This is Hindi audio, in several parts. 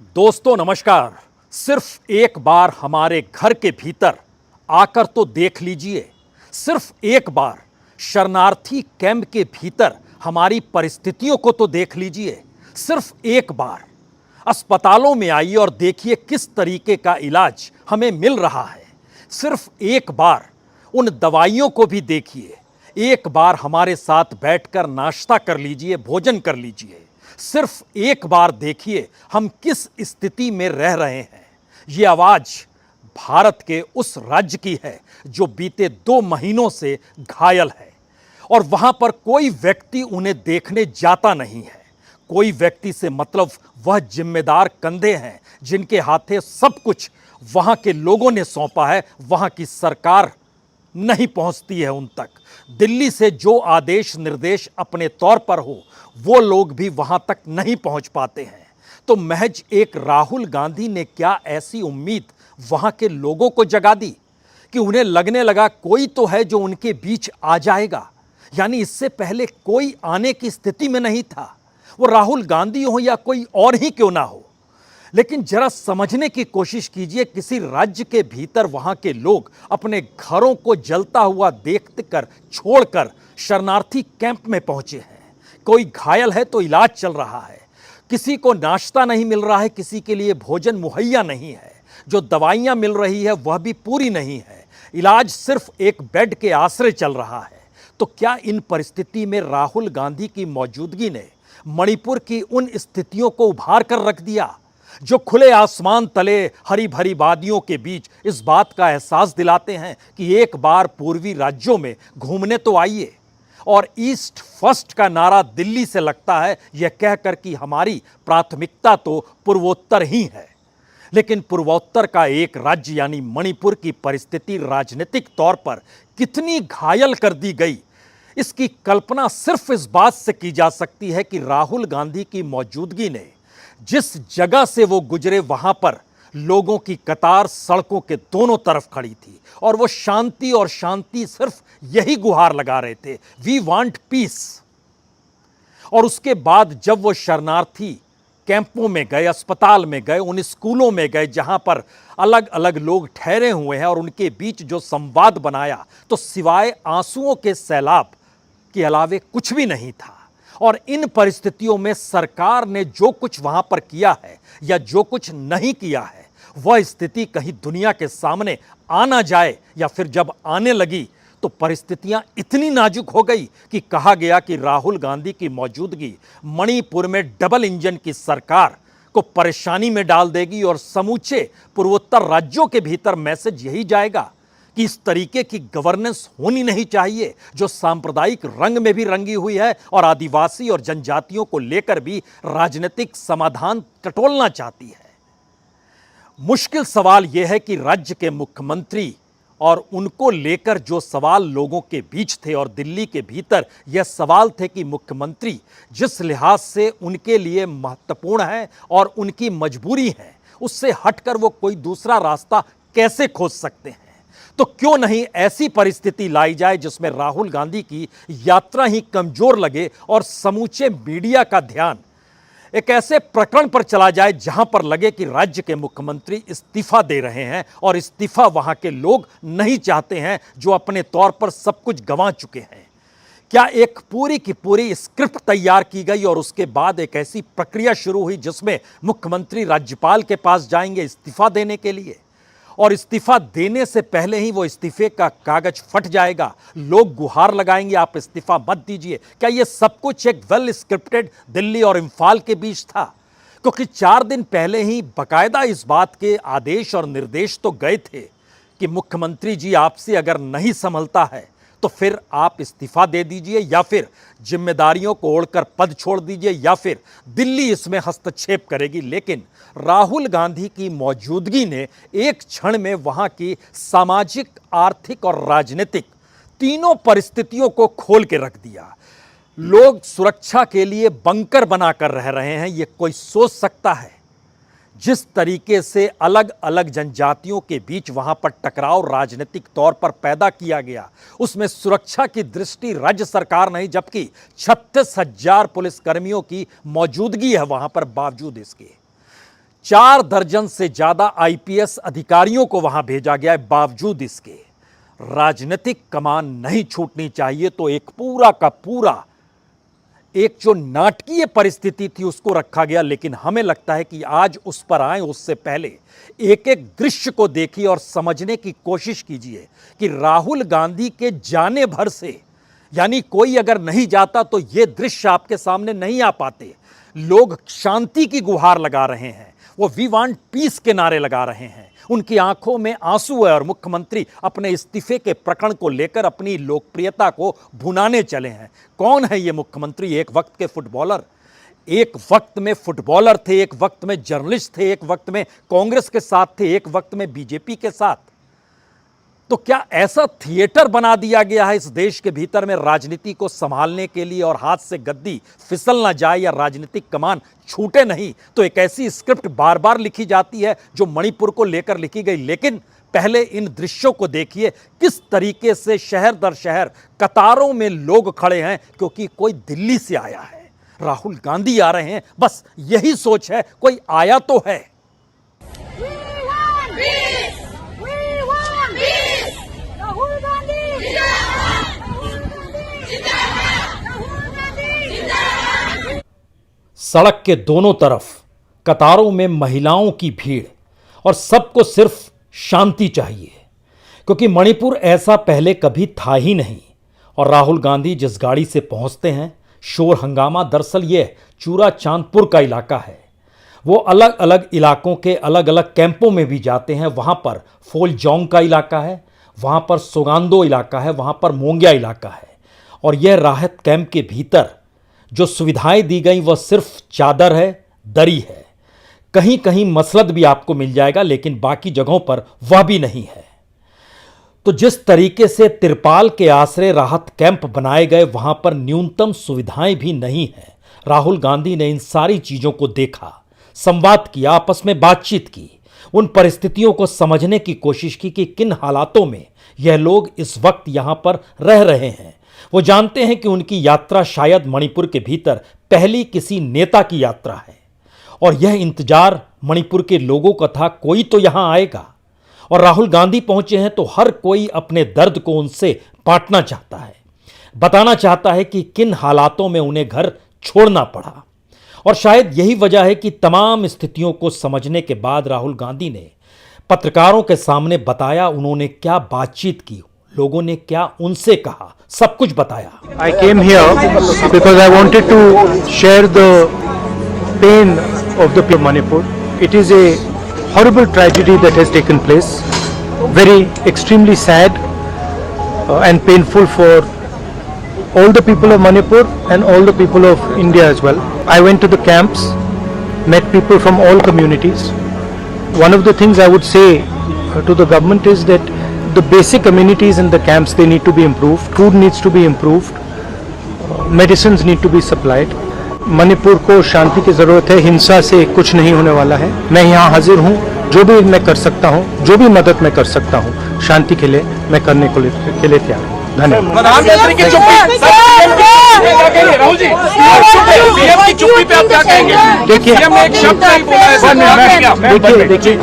दोस्तों नमस्कार। सिर्फ एक बार हमारे घर के भीतर आकर तो देख लीजिए। सिर्फ एक बार शरणार्थी कैंप के भीतर हमारी परिस्थितियों को तो देख लीजिए। सिर्फ एक बार अस्पतालों में आइए और देखिए किस तरीके का इलाज हमें मिल रहा है। सिर्फ एक बार उन दवाइयों को भी देखिए। एक बार हमारे साथ बैठकर नाश्ता कर लीजिए, भोजन कर लीजिए। सिर्फ एक बार देखिए हम किस स्थिति में रह रहे हैं। ये आवाज भारत के उस राज्य की है जो बीते 2 महीनों से घायल है और वहां पर कोई व्यक्ति उन्हें देखने जाता नहीं है। कोई व्यक्ति से मतलब वह जिम्मेदार कंधे हैं जिनके हाथे सब कुछ वहां के लोगों ने सौंपा है। वहां की सरकार नहीं पहुंचती है उन तक। दिल्ली से जो आदेश निर्देश अपने तौर पर हो वो लोग भी वहां तक नहीं पहुंच पाते हैं। तो महज एक राहुल गांधी ने क्या ऐसी उम्मीद वहां के लोगों को जगा दी कि उन्हें लगने लगा कोई तो है जो उनके बीच आ जाएगा। यानी इससे पहले कोई आने की स्थिति में नहीं था, वो राहुल गांधी हो या कोई और ही क्यों ना हो। लेकिन जरा समझने की कोशिश कीजिए, किसी राज्य के भीतर वहां के लोग अपने घरों को जलता हुआ देखकर छोड़कर शरणार्थी कैंप में पहुंचे हैं। कोई घायल है तो इलाज चल रहा है, किसी को नाश्ता नहीं मिल रहा है, किसी के लिए भोजन मुहैया नहीं है, जो दवाइयां मिल रही है वह भी पूरी नहीं है, इलाज सिर्फ एक बेड के आश्रय चल रहा है। तो क्या इन परिस्थिति में राहुल गांधी की मौजूदगी ने मणिपुर की उन स्थितियों को उभार कर रख दिया जो खुले आसमान तले हरी भरी वादियों के बीच इस बात का एहसास दिलाते हैं कि एक बार पूर्वी राज्यों में घूमने तो आइए। और ईस्ट फर्स्ट का नारा दिल्ली से लगता है यह कहकर कि हमारी प्राथमिकता तो पूर्वोत्तर ही है। लेकिन पूर्वोत्तर का एक राज्य यानी मणिपुर की परिस्थिति राजनीतिक तौर पर कितनी घायल कर दी गई, इसकी कल्पना सिर्फ इस बात से की जा सकती है कि राहुल गांधी की मौजूदगी ने जिस जगह से वो गुजरे वहां पर लोगों की कतार सड़कों के दोनों तरफ खड़ी थी और वो शांति और शांति सिर्फ यही गुहार लगा रहे थे, वी वांट पीस। और उसके बाद जब वो शरणार्थी कैंपों में गए, अस्पताल में गए, उन स्कूलों में गए जहां पर अलग अलग लोग ठहरे हुए हैं और उनके बीच जो संवाद बनाया, तो सिवाय आंसुओं के सैलाब के अलावे कुछ भी नहीं था। और इन परिस्थितियों में सरकार ने जो कुछ वहां पर किया है या जो कुछ नहीं किया है, वह स्थिति कहीं दुनिया के सामने आ ना जाए, या फिर जब आने लगी तो परिस्थितियां इतनी नाजुक हो गई कि कहा गया कि राहुल गांधी की मौजूदगी मणिपुर में डबल इंजन की सरकार को परेशानी में डाल देगी और समूचे पूर्वोत्तर राज्यों के भीतर मैसेज यही जाएगा कि इस तरीके की गवर्नेंस होनी नहीं चाहिए जो सांप्रदायिक रंग में भी रंगी हुई है और आदिवासी और जनजातियों को लेकर भी राजनीतिक समाधान टटोलना चाहती है। मुश्किल सवाल यह है कि राज्य के मुख्यमंत्री और उनको लेकर जो सवाल लोगों के बीच थे और दिल्ली के भीतर यह सवाल थे कि मुख्यमंत्री जिस लिहाज से उनके लिए महत्वपूर्ण है और उनकी मजबूरी है, उससे हटकर वो कोई दूसरा रास्ता कैसे खोज सकते हैं। तो क्यों नहीं ऐसी परिस्थिति लाई जाए जिसमें राहुल गांधी की यात्रा ही कमजोर लगे और समूचे मीडिया का ध्यान एक ऐसे प्रकरण पर चला जाए जहां पर लगे कि राज्य के मुख्यमंत्री इस्तीफा दे रहे हैं और इस्तीफा वहां के लोग नहीं चाहते हैं जो अपने तौर पर सब कुछ गंवा चुके हैं। क्या एक पूरी की पूरी स्क्रिप्ट तैयार की गई और उसके बाद एक ऐसी प्रक्रिया शुरू हुई जिसमें मुख्यमंत्री राज्यपाल के पास जाएंगे इस्तीफा देने के लिए, और इस्तीफा देने से पहले ही वो इस्तीफे का कागज फट जाएगा, लोग गुहार लगाएंगे आप इस्तीफा मत दीजिए। क्या ये सब कुछ एक वेल स्क्रिप्टेड दिल्ली और इम्फाल के बीच था? क्योंकि 4 दिन पहले ही बकायदा इस बात के आदेश और निर्देश तो गए थे कि मुख्यमंत्री जी आपसे अगर नहीं संभलता है तो फिर आप इस्तीफा दे दीजिए या फिर जिम्मेदारियों को ओढ़कर पद छोड़ दीजिए या फिर दिल्ली इसमें हस्तक्षेप करेगी। लेकिन राहुल गांधी की मौजूदगी ने एक क्षण में वहां की सामाजिक, आर्थिक और राजनीतिक तीनों परिस्थितियों को खोल के रख दिया। लोग सुरक्षा के लिए बंकर बनाकर रह रहे हैं, ये कोई सोच सकता है? जिस तरीके से अलग अलग जनजातियों के बीच वहां पर टकराव राजनीतिक तौर पर पैदा किया गया, उसमें सुरक्षा की दृष्टि राज्य सरकार नहीं, जबकि 36,000 पुलिसकर्मियों की मौजूदगी है वहां पर। बावजूद इसके 4 दर्जन से ज्यादा आईपीएस अधिकारियों को वहां भेजा गया है। बावजूद इसके राजनीतिक कमान नहीं छूटनी चाहिए, तो एक पूरा का पूरा एक जो नाटकीय परिस्थिति थी उसको रखा गया। लेकिन हमें लगता है कि आज उस पर आए उससे पहले एक एक दृश्य को देखिए और समझने की कोशिश कीजिए कि राहुल गांधी के जाने भर से, यानी कोई अगर नहीं जाता तो ये दृश्य आपके सामने नहीं आ पाते। लोग शांति की गुहार लगा रहे हैं, वो वी वांट पीस के नारे लगा रहे हैं, उनकी आंखों में आंसू है और मुख्यमंत्री अपने इस्तीफे के प्रकरण को लेकर अपनी लोकप्रियता को भुनाने चले हैं। कौन है ये मुख्यमंत्री? एक वक्त के फुटबॉलर, एक वक्त में फुटबॉलर थे, एक वक्त में जर्नलिस्ट थे, एक वक्त में कांग्रेस के साथ थे, एक वक्त में बीजेपी के साथ। तो क्या ऐसा थिएटर बना दिया गया है इस देश के भीतर में राजनीति को संभालने के लिए, और हाथ से गद्दी फिसल ना जाए या राजनीतिक कमान छूटे नहीं, तो एक ऐसी स्क्रिप्ट बार बार लिखी जाती है जो मणिपुर को लेकर लिखी गई। लेकिन पहले इन दृश्यों को देखिए, किस तरीके से शहर दर शहर कतारों में लोग खड़े हैं, क्योंकि कोई दिल्ली से आया है, राहुल गांधी आ रहे हैं, बस यही सोच है, कोई आया तो है। सड़क के दोनों तरफ कतारों में महिलाओं की भीड़, और सबको सिर्फ शांति चाहिए, क्योंकि मणिपुर ऐसा पहले कभी था ही नहीं। और राहुल गांधी जिस गाड़ी से पहुंचते हैं, शोर हंगामा, दरअसल ये चूरा चांदपुर का इलाका है। वो अलग अलग इलाकों के अलग अलग कैंपों में भी जाते हैं। वहाँ पर फोलजोंग का इलाका है, वहाँ पर सोगांदो इलाका है, वहाँ पर मोंगिया इलाका है। और यह राहत कैंप के भीतर जो सुविधाएं दी गई वह सिर्फ चादर है, दरी है। कहीं कहीं मसलद भी आपको मिल जाएगा, लेकिन बाकी जगहों पर वह भी नहीं है। तो जिस तरीके से तिरपाल के आश्रय राहत कैंप बनाए गए, वहां पर न्यूनतम सुविधाएं भी नहीं है। राहुल गांधी ने इन सारी चीजों को देखा, संवाद किया, आपस में बातचीत की, उन परिस्थितियों को समझने की कोशिश की कि किन हालातों में यह लोग इस वक्त यहां पर रह रहे हैं। वो जानते हैं कि उनकी यात्रा शायद मणिपुर के भीतर पहली किसी नेता की यात्रा है, और यह इंतजार मणिपुर के लोगों का था, कोई तो यहां आएगा। और राहुल गांधी पहुंचे हैं तो हर कोई अपने दर्द को उनसे बांटना चाहता है, बताना चाहता है कि किन हालातों में उन्हें घर छोड़ना पड़ा। और शायद यही वजह है कि तमाम स्थितियों को समझने के बाद राहुल गांधी ने पत्रकारों के सामने बताया उन्होंने क्या बातचीत की, लोगों ने क्या उनसे कहा, सब कुछ बताया। I came here because I wanted to share the pain of the people of Manipur. It is a horrible tragedy that has taken place, very extremely sad and painful for all the people of Manipur and all the people of India as well. I went to the camps, met people from all communities. One of the things I would say to the government is that the basic amenities in the camps, they need to be improved. Food needs to be improved. Medicines need to be supplied. Manipur को शांति की जरूरत है, हिंसा से कुछ नहीं होने वाला है। मैं यहाँ हाजिर हूँ, जो भी मैं कर सकता हूँ, जो भी मदद मैं कर सकता हूँ शांति के लिए, मैं करने के लिए तैयार हूँ। धन्यवाद। प्रधानमंत्री की चुप्पी राहुल जी, सीएम की चुप्पी पे आप क्या कहेंगे? देखिए, सीएम ने एक शब्द नहीं बोला है। देखिए,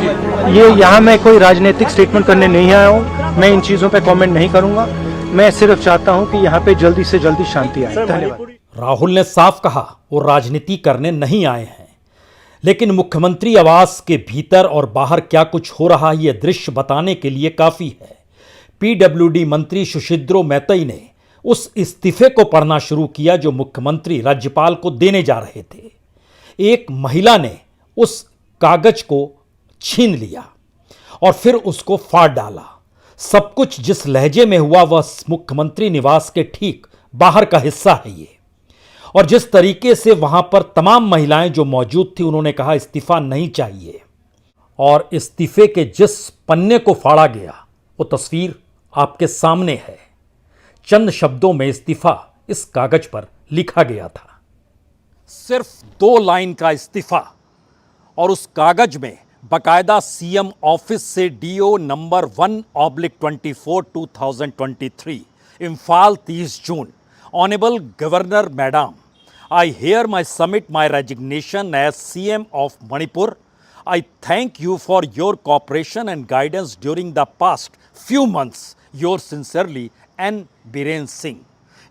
ये यहाँ मैं कोई राजनीतिक स्टेटमेंट करने नहीं आया हूँ, मैं इन चीजों पे कमेंट नहीं करूंगा। मैं सिर्फ चाहता हूँ कि यहाँ पे जल्दी से जल्दी शांति आए। धन्यवाद। राहुल ने साफ कहा वो राजनीति करने नहीं आए हैं, लेकिन मुख्यमंत्री आवास के भीतर और बाहर क्या कुछ हो रहा है यह दृश्य बताने के लिए काफी है। पीडब्ल्यूडी मंत्री सुशीद्रो मैतई ने उस इस्तीफे को पढ़ना शुरू किया जो मुख्यमंत्री राज्यपाल को देने जा रहे थे। एक महिला ने उस कागज को छीन लिया और फिर उसको फाड़ डाला। सब कुछ जिस लहजे में हुआ वह मुख्यमंत्री निवास के ठीक बाहर का हिस्सा है ये। और जिस तरीके से वहां पर तमाम महिलाएं जो मौजूद थी उन्होंने कहा इस्तीफा नहीं चाहिए, और इस्तीफे के जिस पन्ने को फाड़ा गया वो तस्वीर आपके सामने है। चंद शब्दों में इस्तीफा इस कागज पर लिखा गया था, सिर्फ 2 लाइन का इस्तीफा, और उस कागज में बकायदा सीएम ऑफिस से DO number 1/24 2023 Imphal 30 June. Honourable governor madam, I hereby submit my resignation as CM of Manipur. I thank you for your cooperation and guidance during the past few months. Yours sincerely, N. Biren Singh.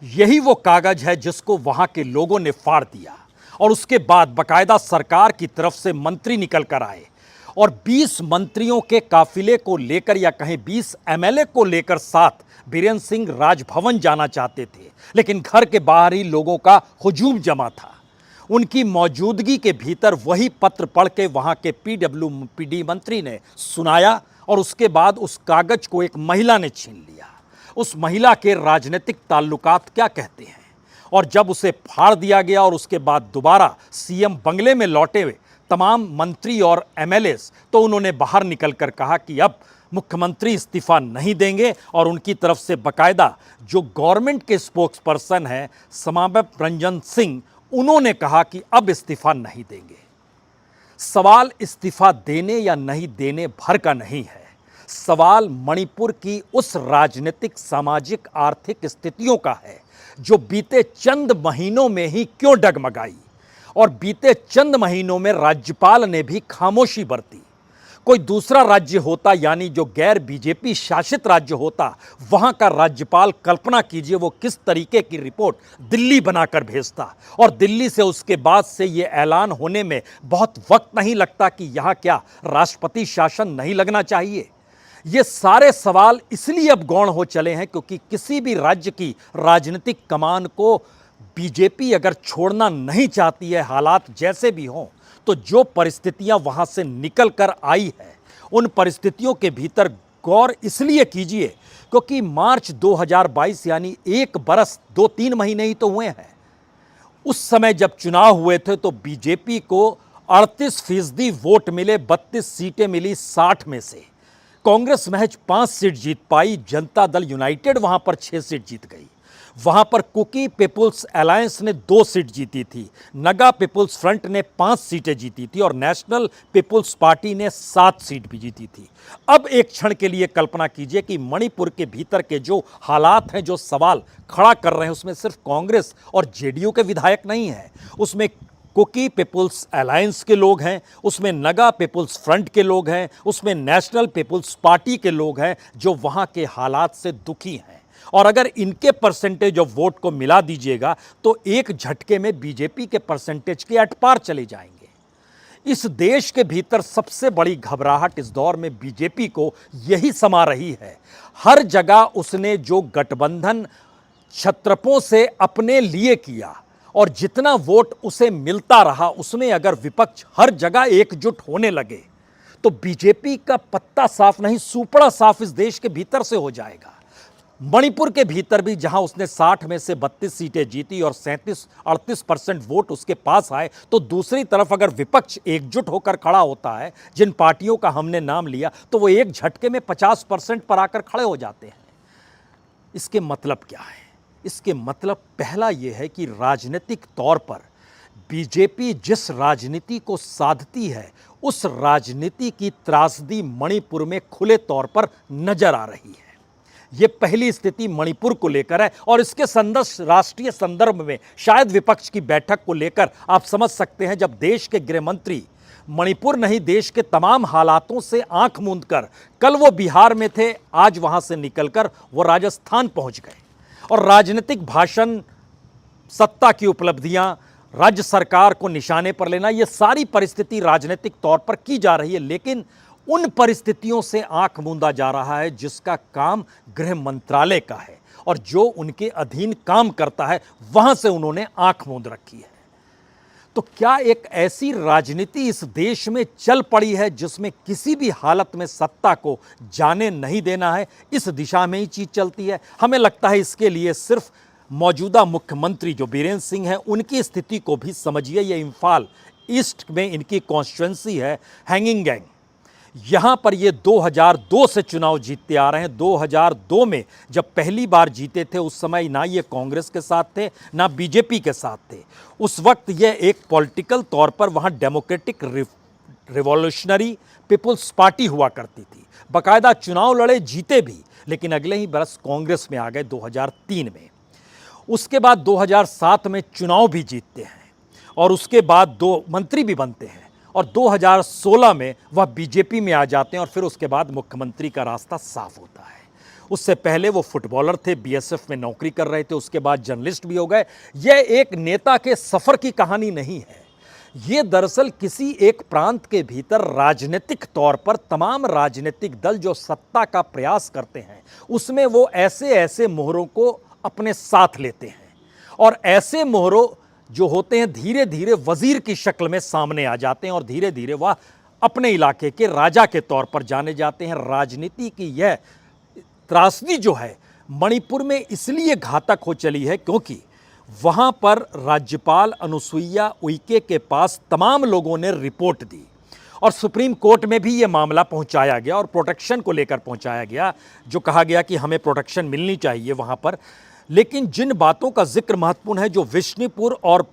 यही वो कागज है जिसको वहां के लोगों ने फाड़ दिया और उसके बाद बकायदा सरकार की तरफ से मंत्री निकल कर आए और 20 मंत्रियों के काफिले को लेकर या कहीं 20 एमएलए को लेकर साथ बीरेन सिंह राजभवन जाना चाहते थे, लेकिन घर के बाहर ही लोगों का हुजूम जमा था। उनकी मौजूदगी के भीतर वही पत्र पढ़ के वहां के पीडब्ल्यूडी मंत्री ने सुनाया और उसके बाद उस कागज को एक महिला ने छीन लिया। उस महिला के राजनीतिक ताल्लुकात क्या कहते हैं, और जब उसे फाड़ दिया गया और उसके बाद दोबारा सीएम बंगले में लौटे हुए तमाम मंत्री और एमएलए, तो उन्होंने बाहर निकलकर कहा कि अब मुख्यमंत्री इस्तीफा नहीं देंगे और उनकी तरफ से बकायदा जो गवर्नमेंट के स्पोक्स पर्सन हैं समाबेप रंजन सिंह, उन्होंने कहा कि अब इस्तीफा नहीं देंगे। सवाल इस्तीफा देने या नहीं देने भर का नहीं है, सवाल मणिपुर की उस राजनीतिक, सामाजिक, आर्थिक स्थितियों का है जो बीते चंद महीनों में ही क्यों डगमगाई और बीते चंद महीनों में राज्यपाल ने भी खामोशी बरती। कोई दूसरा राज्य होता, यानी जो गैर बीजेपी शासित राज्य होता, वहां का राज्यपाल कल्पना कीजिए वो किस तरीके की रिपोर्ट दिल्ली बनाकर भेजता, और दिल्ली से उसके बाद से ये ऐलान होने में बहुत वक्त नहीं लगता कि यहाँ क्या राष्ट्रपति शासन नहीं लगना चाहिए। ये सारे सवाल इसलिए अब गौण हो चले हैं क्योंकि किसी भी राज्य की राजनीतिक कमान को बीजेपी अगर छोड़ना नहीं चाहती है, हालात जैसे भी हों, तो जो परिस्थितियां वहां से निकल कर आई है उन परिस्थितियों के भीतर गौर इसलिए कीजिए क्योंकि मार्च 2022 यानी 1 बरस 2-3 महीने ही तो हुए हैं। उस समय जब चुनाव हुए थे तो बीजेपी को 38% वोट मिले, 32 सीटें मिली 60 में से। कांग्रेस महज 5 सीट जीत पाई, जनता दल यूनाइटेड वहां पर 6 सीट जीत गई। वहां पर कुकी पीपुल्स अलायंस ने 2 सीट जीती थी, नगा पीपुल्स फ्रंट ने 5 सीटें जीती थी और नेशनल पीपुल्स पार्टी ने 7 सीट भी जीती थी। अब एक क्षण के लिए कल्पना कीजिए कि मणिपुर के भीतर के जो हालात हैं, जो सवाल खड़ा कर रहे हैं, उसमें सिर्फ कांग्रेस और जेडीयू के विधायक नहीं हैं, उसमें कुकी पीपुल्स अलायंस के लोग हैं, उसमें नगा पीपुल्स फ्रंट के लोग हैं, उसमें नेशनल पीपुल्स पार्टी के लोग हैं जो वहां के हालात से दुखी हैं। और अगर इनके परसेंटेज ऑफ वोट को मिला दीजिएगा तो एक झटके में बीजेपी के परसेंटेज के अटपार चले जाएंगे। इस देश के भीतर सबसे बड़ी घबराहट इस दौर में बीजेपी को यही समा रही है। हर जगह उसने जो गठबंधन छत्रपों से अपने लिए किया और जितना वोट उसे मिलता रहा, उसमें अगर विपक्ष हर जगह एकजुट होने लगे तो बीजेपी का पत्ता साफ नहीं, सूपड़ा साफ इस देश के भीतर से हो जाएगा। मणिपुर के भीतर भी जहां उसने 60 में से 32 सीटें जीती और 37-38% वोट उसके पास आए, तो दूसरी तरफ अगर विपक्ष एकजुट होकर खड़ा होता है, जिन पार्टियों का हमने नाम लिया, तो वो एक झटके में 50% पर आकर खड़े हो जाते हैं। इसके मतलब क्या है? इसके मतलब पहला यह है कि राजनीतिक तौर पर बीजेपी जिस राजनीति को साधती है, उस राजनीति की त्रासदी मणिपुर में खुले तौर पर नजर आ रही है। ये पहली स्थिति मणिपुर को लेकर है और इसके राष्ट्रीय संदर्भ में शायद विपक्ष की बैठक को लेकर आप समझ सकते हैं, जब देश के गृह मंत्री मणिपुर नहीं देश के तमाम हालातों से आंख मूंद कर, कल वो बिहार में थे, आज वहां से निकलकर वो राजस्थान पहुंच गए और राजनीतिक भाषण, सत्ता की उपलब्धियां, राज्य सरकार को निशाने पर लेना, ये सारी परिस्थिति राजनीतिक तौर पर की जा रही है, लेकिन उन परिस्थितियों से आंख मूंदा जा रहा है जिसका काम गृह मंत्रालय का है और जो उनके अधीन काम करता है, वहां से उन्होंने आंख मूंद रखी है। तो क्या एक ऐसी राजनीति इस देश में चल पड़ी है जिसमें किसी भी हालत में सत्ता को जाने नहीं देना है? इस दिशा में ही चीज चलती है। हमें लगता है इसके लिए सिर्फ मौजूदा मुख्यमंत्री जो बीरेन सिंह हैं, उनकी स्थिति को भी समझिए। ये इम्फाल ईस्ट में इनकी कॉन्स्टिट्यूंसी है, हैंगिंग गैंग। यहाँ पर ये 2002 से चुनाव जीतते आ रहे हैं। 2002 में जब पहली बार जीते थे, उस समय ना ये कांग्रेस के साथ थे ना बीजेपी के साथ थे। उस वक्त ये एक पॉलिटिकल तौर पर वहाँ डेमोक्रेटिक रिवॉल्यूशनरी पीपुल्स पार्टी हुआ करती थी। बाकायदा चुनाव लड़े, जीते भी, लेकिन अगले ही बरस कांग्रेस में आ गए 2003 में। उसके बाद 2007 में चुनाव भी जीतते हैं और उसके बाद 2 मंत्री भी बनते हैं और 2016 में वह बीजेपी में आ जाते हैं और फिर उसके बाद मुख्यमंत्री का रास्ता साफ होता है। उससे पहले वो फुटबॉलर थे, बीएसएफ में नौकरी कर रहे थे, उसके बाद जर्नलिस्ट भी हो गए। यह एक नेता के सफर की कहानी नहीं है, ये दरअसल किसी एक प्रांत के भीतर राजनीतिक तौर पर तमाम राजनीतिक दल जो सत्ता का प्रयास करते हैं उसमें वो ऐसे ऐसे मोहरों को अपने साथ लेते हैं और ऐसे मोहरों जो होते हैं धीरे धीरे वजीर की शक्ल में सामने आ जाते हैं और धीरे धीरे वह अपने इलाके के राजा के तौर पर जाने जाते हैं। राजनीति की यह त्रासदी जो है मणिपुर में इसलिए घातक हो चली है क्योंकि वहां पर राज्यपाल अनुसुईया उइके के पास तमाम लोगों ने रिपोर्ट दी और सुप्रीम कोर्ट में भी यह मामला पहुंचाया गया और प्रोटेक्शन को लेकर पहुंचाया गया, जो कहा गया कि हमें प्रोटेक्शन मिलनी चाहिए वहां पर। लेकिन जिन बातों का जिक्र महत्वपूर्ण है, जो विष्णुपुर और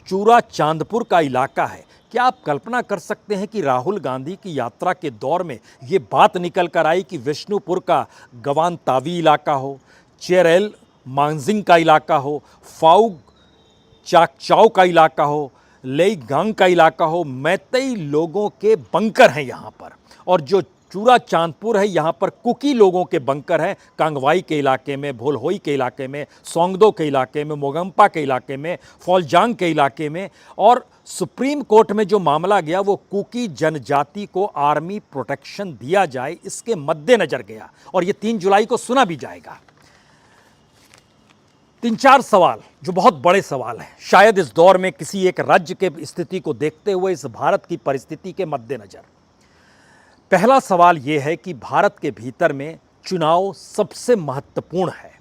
चूरा चांदपुर का इलाका है, क्या आप कल्पना कर सकते हैं कि राहुल गांधी की यात्रा के दौर में ये बात निकल कर आई कि विष्णुपुर का गवान तावी इलाका हो, चेरेल मांगजिंग का इलाका हो, फाउग चाकचाओ का इलाका हो, लेईगांग का इलाका हो, मैतेई लोगों के बंकर हैं यहाँ पर। और जो चूरा चांदपुर है यहाँ पर कुकी लोगों के बंकर हैं, कांगवाई के इलाके में, भोलहोई के इलाके में, सोंगदो के इलाके में, मोगम्पा के इलाके में, फौलजांग के इलाके में। और सुप्रीम कोर्ट में जो मामला गया वो कुकी जनजाति को आर्मी प्रोटेक्शन दिया जाए इसके मद्देनजर गया और ये 3 जुलाई को सुना भी जाएगा। 3-4 सवाल जो बहुत बड़े सवाल हैं, शायद इस दौर में किसी एक राज्य के स्थिति को देखते हुए, इस भारत की परिस्थिति के मद्देनजर। पहला सवाल यह है कि भारत के भीतर में चुनाव सबसे महत्वपूर्ण है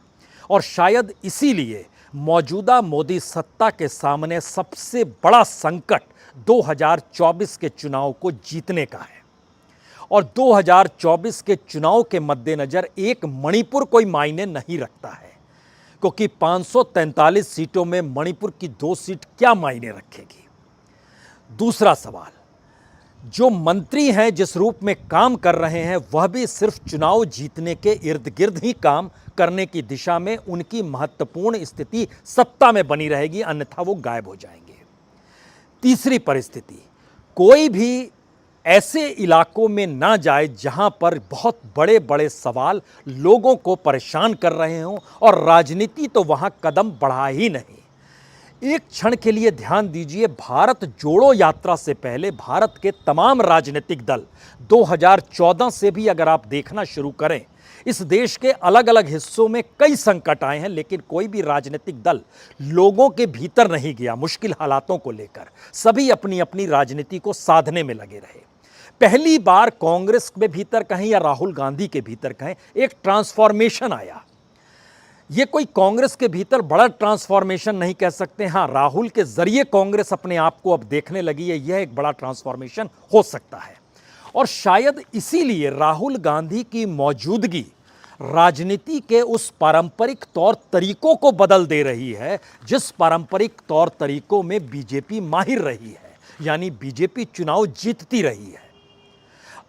और शायद इसीलिए मौजूदा मोदी सत्ता के सामने सबसे बड़ा संकट 2024 के चुनाव को जीतने का है। और 2024 के चुनाव के मद्देनजर एक मणिपुर कोई मायने नहीं रखता है, क्योंकि 543 सीटों में मणिपुर की 2 सीट क्या मायने रखेगी। दूसरा सवाल, जो मंत्री हैं जिस रूप में काम कर रहे हैं वह भी सिर्फ चुनाव जीतने के इर्द गिर्द ही काम करने की दिशा में उनकी महत्वपूर्ण स्थिति सत्ता में बनी रहेगी, अन्यथा वो गायब हो जाएंगे। तीसरी परिस्थिति, कोई भी ऐसे इलाकों में ना जाए जहां पर बहुत बड़े बड़े सवाल लोगों को परेशान कर रहे हों और राजनीति तो वहां कदम बढ़ा ही नहीं। एक क्षण के लिए ध्यान दीजिए, भारत जोड़ो यात्रा से पहले भारत के तमाम राजनीतिक दल 2014 से भी अगर आप देखना शुरू करें, इस देश के अलग अलग हिस्सों में कई संकट आए हैं, लेकिन कोई भी राजनीतिक दल लोगों के भीतर नहीं गया मुश्किल हालातों को लेकर। सभी अपनी अपनी राजनीति को साधने में लगे रहे। पहली बार कांग्रेस के भीतर कहें या राहुल गांधी के भीतर कहें, एक ट्रांसफॉर्मेशन आया। ये कोई कांग्रेस के भीतर बड़ा ट्रांसफॉर्मेशन नहीं कह सकते, हाँ राहुल के जरिए कांग्रेस अपने आप को अब देखने लगी है, यह एक बड़ा ट्रांसफॉर्मेशन हो सकता है। और शायद इसीलिए राहुल गांधी की मौजूदगी राजनीति के उस पारंपरिक तौर तरीकों को बदल दे रही है जिस पारंपरिक तौर तरीकों में बीजेपी माहिर रही है, यानी बीजेपी चुनाव जीतती रही है।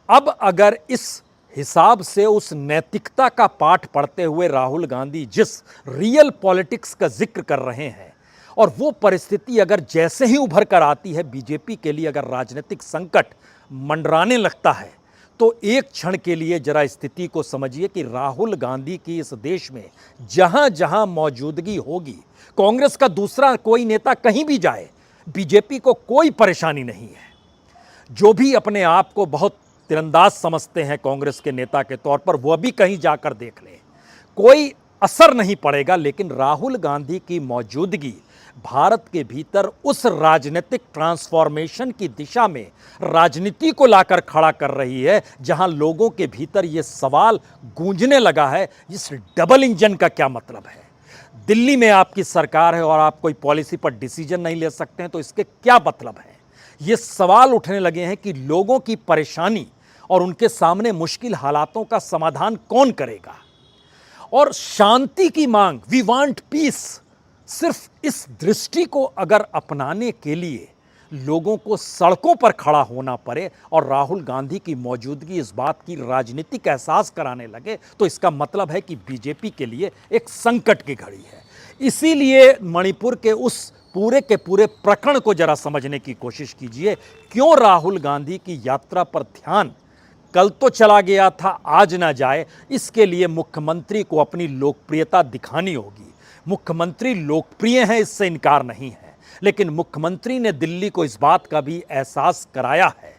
अब अगर इस हिसाब से उस नैतिकता का पाठ पढ़ते हुए राहुल गांधी जिस रियल पॉलिटिक्स का जिक्र कर रहे हैं और वो परिस्थिति अगर जैसे ही उभर कर आती है बीजेपी के लिए, अगर राजनीतिक संकट मंडराने लगता है, तो एक क्षण के लिए जरा स्थिति को समझिए कि राहुल गांधी की इस देश में जहां जहां मौजूदगी होगी, कांग्रेस का दूसरा कोई नेता कहीं भी जाए, बीजेपी को कोई परेशानी नहीं है। जो भी अपने आप को बहुत तिरंदाज समझते हैं कांग्रेस के नेता के तौर पर, वह भी कहीं जाकर देख लें, कोई असर नहीं पड़ेगा। लेकिन राहुल गांधी की मौजूदगी भारत के भीतर उस राजनीतिक ट्रांसफॉर्मेशन की दिशा में राजनीति को लाकर खड़ा कर रही है जहां लोगों के भीतर यह सवाल गूंजने लगा है, इस डबल इंजन का क्या मतलब है। दिल्ली में आपकी सरकार है और आप कोई पॉलिसी पर डिसीजन नहीं ले सकते हैं, तो इसके क्या मतलब है। ये सवाल उठने लगे हैं कि लोगों की परेशानी और उनके सामने मुश्किल हालातों का समाधान कौन करेगा। और शांति की मांग, वी वांट पीस, सिर्फ इस दृष्टि को अगर अपनाने के लिए लोगों को सड़कों पर खड़ा होना पड़े और राहुल गांधी की मौजूदगी इस बात की राजनीतिक एहसास कराने लगे, तो इसका मतलब है कि बीजेपी के लिए एक संकट की घड़ी है। इसीलिए मणिपुर के उस पूरे के पूरे प्रकरण को जरा समझने की कोशिश कीजिए। क्यों राहुल गांधी की यात्रा पर ध्यान कल तो चला गया था, आज ना जाए, इसके लिए मुख्यमंत्री को अपनी लोकप्रियता दिखानी होगी। मुख्यमंत्री लोकप्रिय हैं, इससे इनकार नहीं है, लेकिन मुख्यमंत्री ने दिल्ली को इस बात का भी एहसास कराया है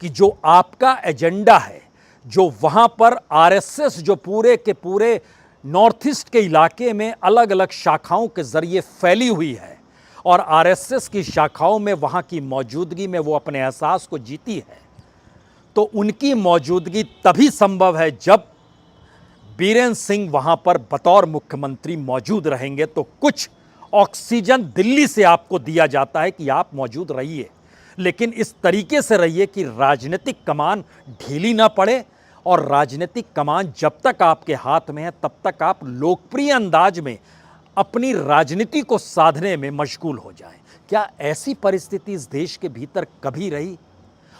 कि जो आपका एजेंडा है, जो वहां पर आरएसएस जो पूरे के पूरे नॉर्थ ईस्ट के इलाके में अलग अलग शाखाओं के जरिए फैली हुई है और आरएसएस की शाखाओं में वहां की मौजूदगी में वो अपने एहसास को जीती है, तो उनकी मौजूदगी तभी संभव है जब बीरेन सिंह वहां पर बतौर मुख्यमंत्री मौजूद रहेंगे। तो कुछ ऑक्सीजन दिल्ली से आपको दिया जाता है कि आप मौजूद रहिए, लेकिन इस तरीके से रहिए कि राजनीतिक कमान ढीली ना पड़े और राजनीतिक कमान जब तक आपके हाथ में है तब तक आप लोकप्रिय अंदाज में अपनी राजनीति को साधने में मशगूल हो जाएं। क्या ऐसी परिस्थिति इस देश के भीतर कभी रही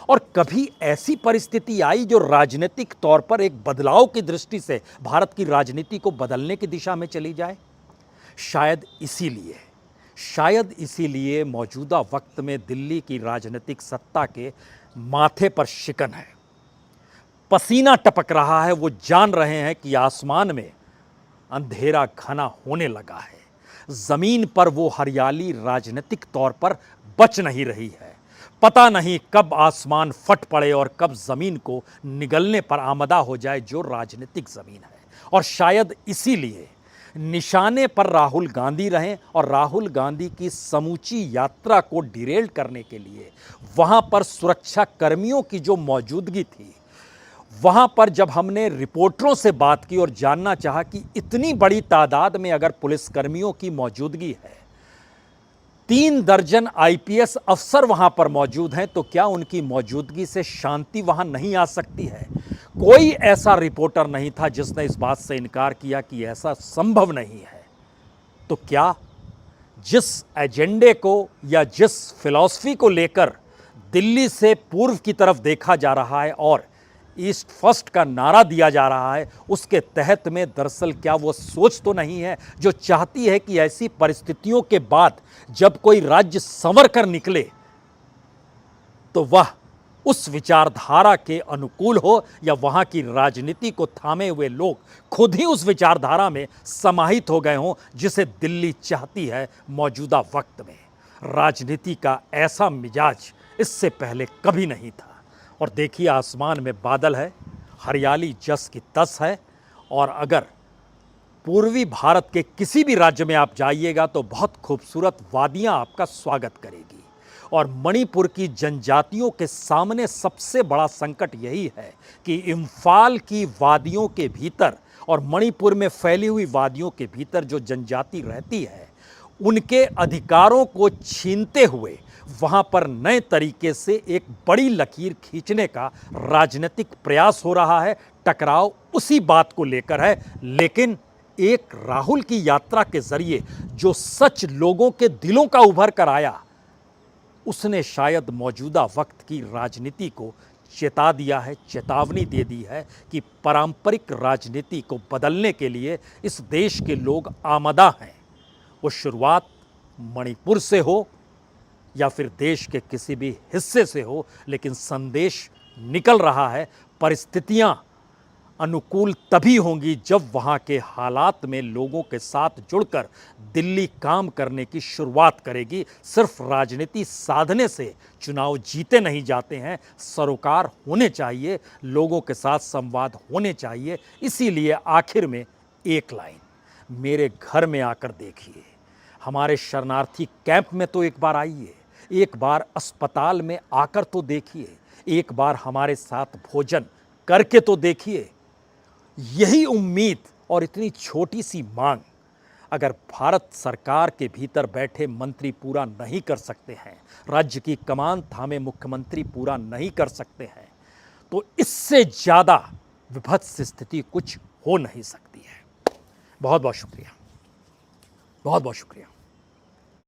और कभी ऐसी परिस्थिति आई जो राजनीतिक तौर पर एक बदलाव की दृष्टि से भारत की राजनीति को बदलने की दिशा में चली जाए? शायद इसीलिए मौजूदा वक्त में दिल्ली की राजनीतिक सत्ता के माथे पर शिकन है, पसीना टपक रहा है। वो जान रहे हैं कि आसमान में अंधेरा घना होने लगा है, जमीन पर वो हरियाली राजनीतिक तौर पर बच नहीं रही है। पता नहीं कब आसमान फट पड़े और कब जमीन को निगलने पर आमदा हो जाए जो राजनीतिक जमीन है। और शायद इसीलिए निशाने पर राहुल गांधी रहें और राहुल गांधी की समूची यात्रा को डिरेल करने के लिए वहां पर सुरक्षा कर्मियों की जो मौजूदगी थी, वहां पर जब हमने रिपोर्टरों से बात की और जानना चाहा कि इतनी बड़ी तादाद में अगर पुलिसकर्मियों की मौजूदगी है, 3 दर्जन आईपीएस अफसर वहां पर मौजूद हैं, तो क्या उनकी मौजूदगी से शांति वहां नहीं आ सकती है? कोई ऐसा रिपोर्टर नहीं था जिसने इस बात से इनकार किया कि ऐसा संभव नहीं है। तो क्या जिस एजेंडे को या जिस फिलॉसफी को लेकर दिल्ली से पूर्व की तरफ देखा जा रहा है और ईस्ट फर्स्ट का नारा दिया जा रहा है, उसके तहत में दरअसल क्या वो सोच तो नहीं है जो चाहती है कि ऐसी परिस्थितियों के बाद जब कोई राज्य संवर कर निकले तो वह उस विचारधारा के अनुकूल हो, या वहां की राजनीति को थामे हुए लोग खुद ही उस विचारधारा में समाहित हो गए हों जिसे दिल्ली चाहती है मौजूदा वक्त में? राजनीति का ऐसा मिजाज इससे पहले कभी नहीं था। और देखिए, आसमान में बादल है, हरियाली जस की तस है, और अगर पूर्वी भारत के किसी भी राज्य में आप जाइएगा तो बहुत खूबसूरत वादियां आपका स्वागत करेगी। और मणिपुर की जनजातियों के सामने सबसे बड़ा संकट यही है कि इम्फाल की वादियों के भीतर और मणिपुर में फैली हुई वादियों के भीतर जो जनजाति रहती है, उनके अधिकारों को छीनते हुए वहां पर नए तरीके से एक बड़ी लकीर खींचने का राजनीतिक प्रयास हो रहा है। टकराव उसी बात को लेकर है, लेकिन एक राहुल की यात्रा के जरिए जो सच लोगों के दिलों का उभर कर आया, उसने शायद मौजूदा वक्त की राजनीति को चेता दिया है, चेतावनी दे दी है कि पारंपरिक राजनीति को बदलने के लिए इस देश के लोग आमदा हैं। वो शुरुआत मणिपुर से हो या फिर देश के किसी भी हिस्से से हो, लेकिन संदेश निकल रहा है। परिस्थितियां अनुकूल तभी होंगी जब वहां के हालात में लोगों के साथ जुड़कर दिल्ली काम करने की शुरुआत करेगी। सिर्फ राजनीति साधने से चुनाव जीते नहीं जाते हैं, सरोकार होने चाहिए, लोगों के साथ संवाद होने चाहिए। इसीलिए आखिर में एक लाइन, मेरे घर में आकर देखिए, हमारे शरणार्थी कैंप में तो एक बार आइए, एक बार अस्पताल में आकर तो देखिए, एक बार हमारे साथ भोजन करके तो देखिए। यही उम्मीद और इतनी छोटी सी मांग अगर भारत सरकार के भीतर बैठे मंत्री पूरा नहीं कर सकते हैं, राज्य की कमान थामे मुख्यमंत्री पूरा नहीं कर सकते हैं, तो इससे ज़्यादा विभत्स स्थिति कुछ हो नहीं सकती है। बहुत बहुत शुक्रिया, बहुत बहुत शुक्रिया।